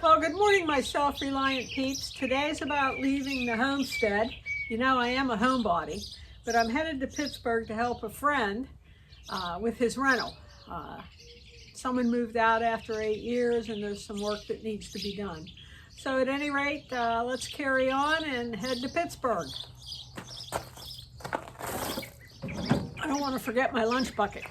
Well, good morning, my self-reliant peeps. Today's about leaving the homestead. You know, I am a homebody, but I'm headed to Pittsburgh to help a friend with his rental. Someone moved out after 8 years and there's some work that needs to be done. So at any rate, let's carry on and head to Pittsburgh. I don't want to forget my lunch bucket.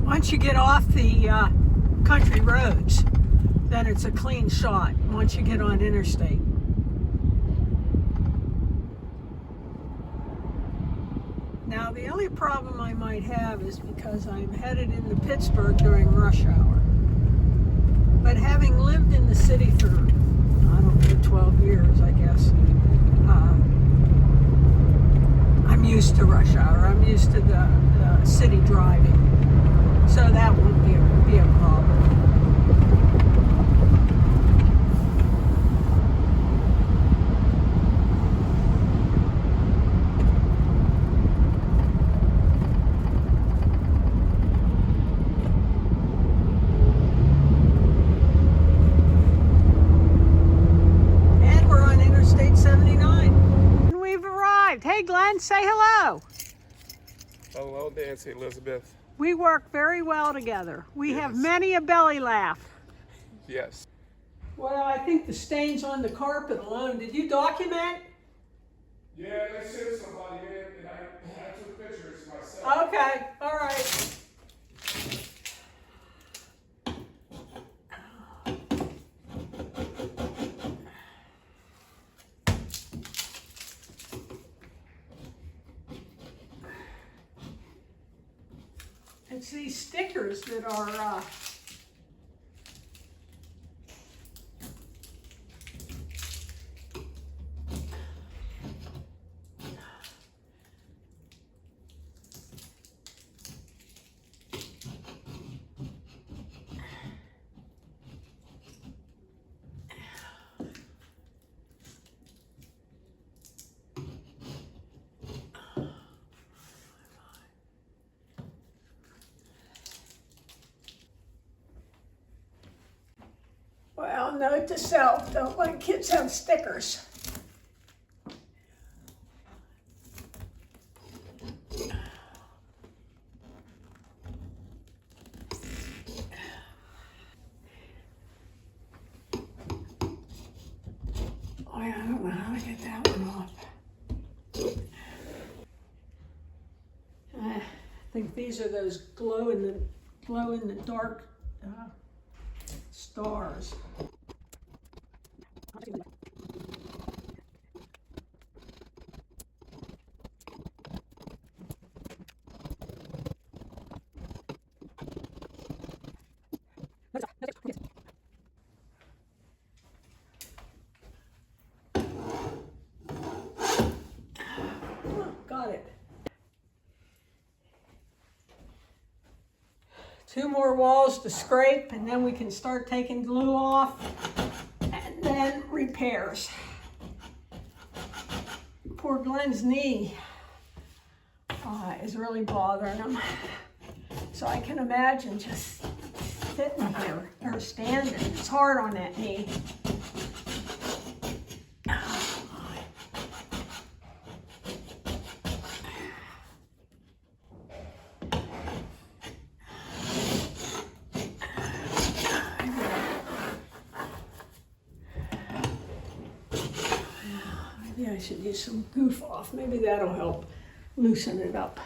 Once you get off the country roads, then it's a clean shot once you get on interstate. Now the only problem I might have is because I'm headed into Pittsburgh during rush hour. But having lived in the city for, I don't know, 12 years, I guess, I'm used to rush hour. I'm used to the city driving. So that won't be a problem. And we're on Interstate 79. And we've arrived. Hey Glenn, say hello. Hello, Nancy Elizabeth. We work very well together. We Yes. have many a belly laugh. Yes. Well, I think the stains on the carpet alone. Did you document? Yeah, they sent somebody in, and I took pictures myself. Okay, all right. It's these stickers that are well, note to self, don't let kids have stickers. Oh, yeah, I don't know how to get that one off. I think these are those glow in the dark stars. Got it. 2 more walls to scrape, and then we can start taking glue off, and then repairs. Poor Glenn's knee is really bothering him. So I can imagine just sitting here or standing. It's hard on that knee. Maybe I should use some goof off. Maybe that'll help loosen it up.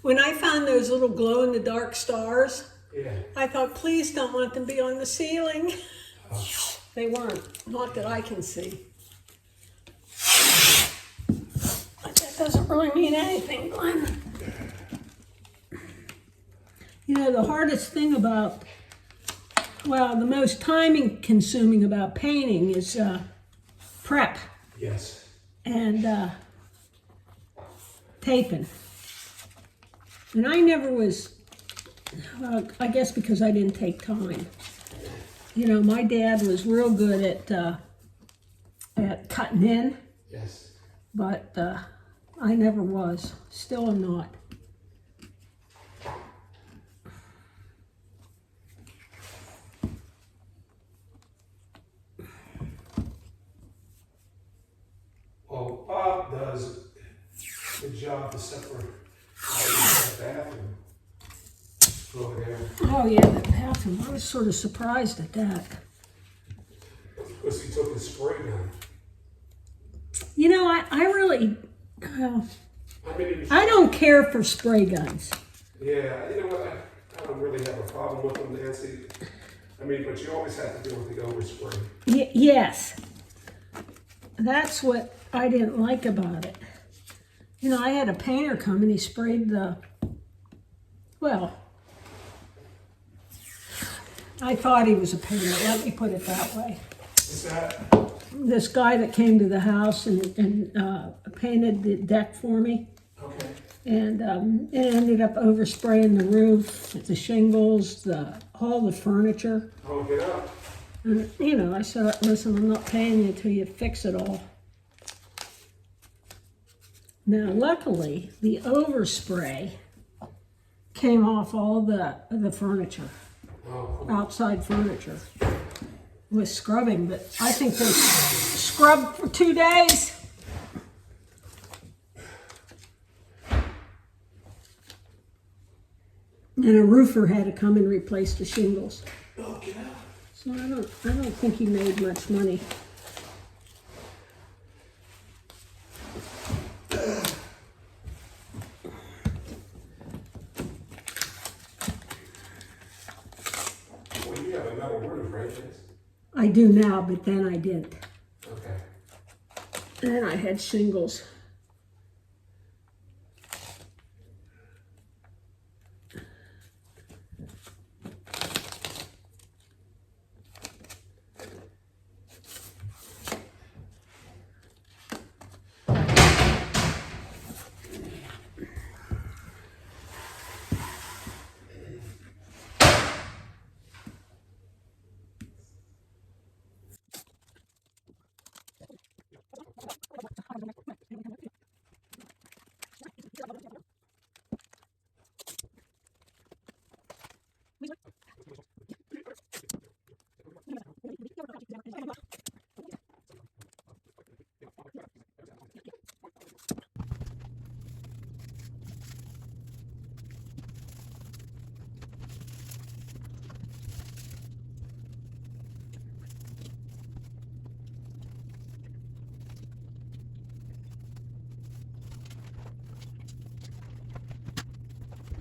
When I found those little glow-in-the-dark stars, Yeah. I thought, please don't want them to be on the ceiling. They weren't, not that I can see. But that doesn't really mean anything, Glenn. You know, the hardest thing about, well, the most time consuming about painting is prep Yes. and taping. And I never was, I guess because I didn't take time. You know, my dad was real good at cutting in, Yes. but I never was. Still am not. Well, Bob does a good job to separate the bathroom over there. Oh yeah, the bathroom. I was sort of surprised at that. Because he took his spray gun. You know, I really, I mean, I don't care for spray guns. yeah, you know what? I don't really have a problem with them, Nancy. I mean, but you always have to deal with the overspray. Yes. That's what I didn't like about it. You know, I had a painter come and he sprayed well, I thought he was a painter, let me put it that way. Is that? This guy that came to the house and painted the deck for me. Okay. And it ended up overspraying the roof, the shingles, all the furniture. Oh, get up. And, you know, I said, listen, I'm not paying you until you fix it all. Now, luckily, the overspray came off all the furniture, outside furniture, with scrubbing. But I think they scrubbed for 2 days. And a roofer had to come and replace the shingles. Oh, get up. So I don't think he made much money. Well, you have a metal roof, right, Jess? I do now, but then I didn't. Okay. Then I had shingles.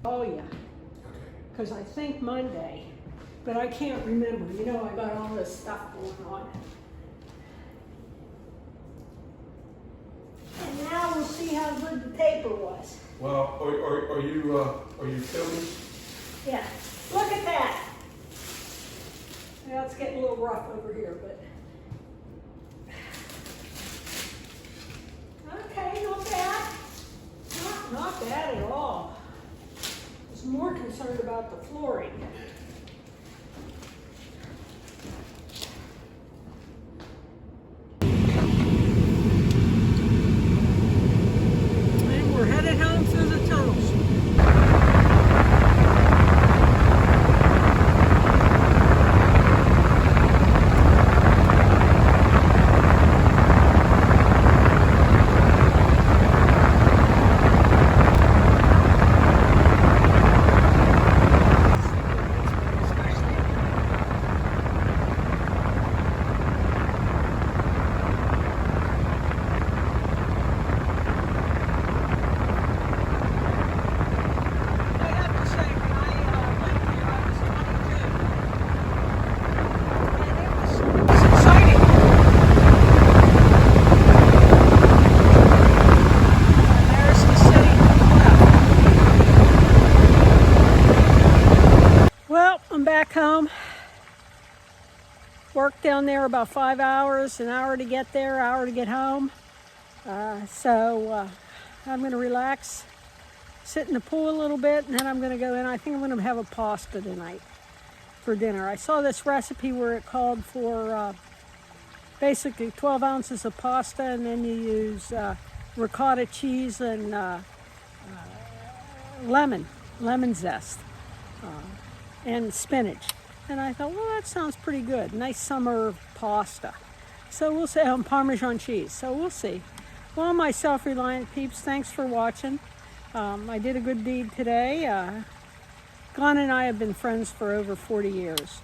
Oh yeah, because I think Monday, but I can't remember. You know, I got all this stuff going on. And now we'll see how good the paper was. Well, are you filming? Yeah, look at that. Well, it's getting a little rough over here, but. Okay, not bad. Not bad at all. I was more concerned about the flooring. And we're headed home through the tunnels. Worked down there about 5 hours, an hour to get there, hour to get home. So I'm going to relax, sit in the pool a little bit, and then I'm going to go in. I think I'm going to have a pasta tonight for dinner. I saw this recipe where it called for basically 12 ounces of pasta, and then you use ricotta cheese and lemon zest, and spinach. And I thought, well, that sounds pretty good. Nice summer pasta. So we'll see, Parmesan cheese. So we'll see. Well, my self-reliant peeps, thanks for watching. I did a good deed today. Glenn and I have been friends for over 40 years.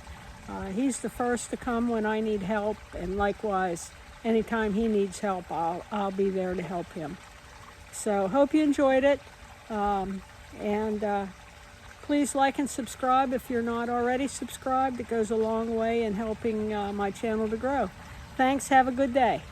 He's the first to come when I need help, and likewise, anytime he needs help, I'll be there to help him. So hope you enjoyed it, and please like and subscribe if you're not already subscribed. It goes a long way in helping my channel to grow. Thanks, have a good day.